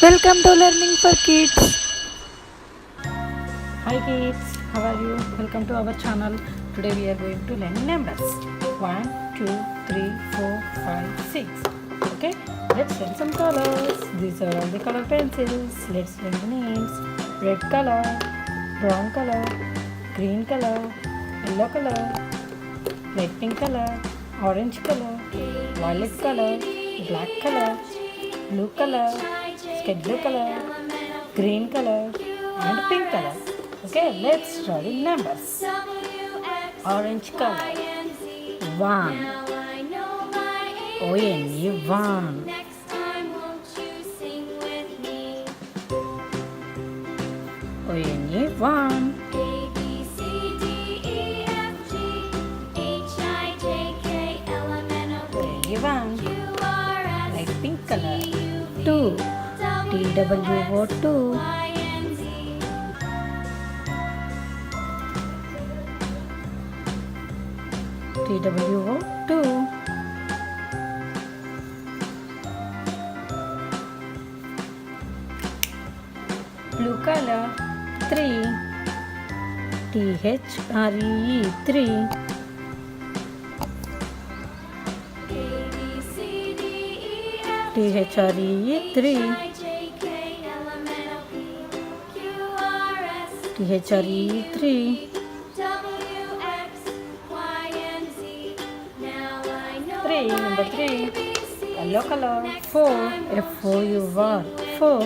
Welcome to Learning for Kids. Hi kids, how are you? Welcome to our channel. Today we are going to learn numbers 1, 2, 3, 4, 5, 6. Okay, let's learn some colors. These are all the color pencils. Let's learn the names. Red color, brown color, green color, yellow color, light pink color, orange color, violet color, black color, blue color, sky blue color, green color and pink color. Okay, let's draw the numbers. Orange color 1, O-N-E 1. O-N-E 1. O-N-E 1. Light pink color 2. T-W-O 2. T-W-O 2. Blue color 3. T-H-R-E-E 3. T-H-R-E-E 3. T-H-R-E-E 3. 3, number 3. Yellow color 4. F-O-U-R 4.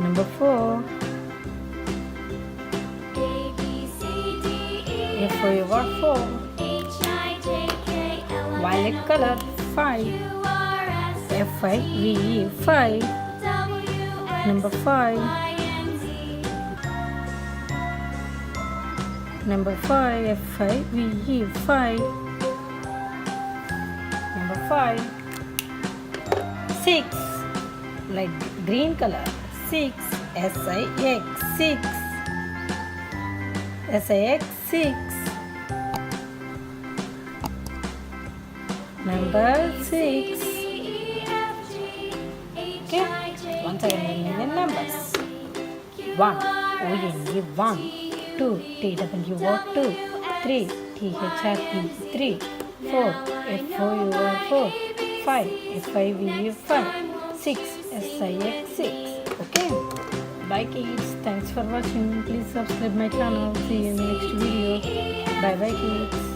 Number 4. F-O-U-R 4. Violet color 5. F-I-V-E 5. Number 5. Number 5. F-I-V-E 5. Number 5. 6. Like green color 6. S-I-X 6. S-I-X 6. Number 6. Okay, once again learning the numbers. 1, O-N-E 1. 2, T-W-O 2. 3, T-H-R-E 3. 4, F-O-U-R 4. 5, F-I-V-E 5. 6, S-I-X 6. Okay, bye kids. Thanks for watching. Please subscribe my channel. See you in the next video. Bye bye kids.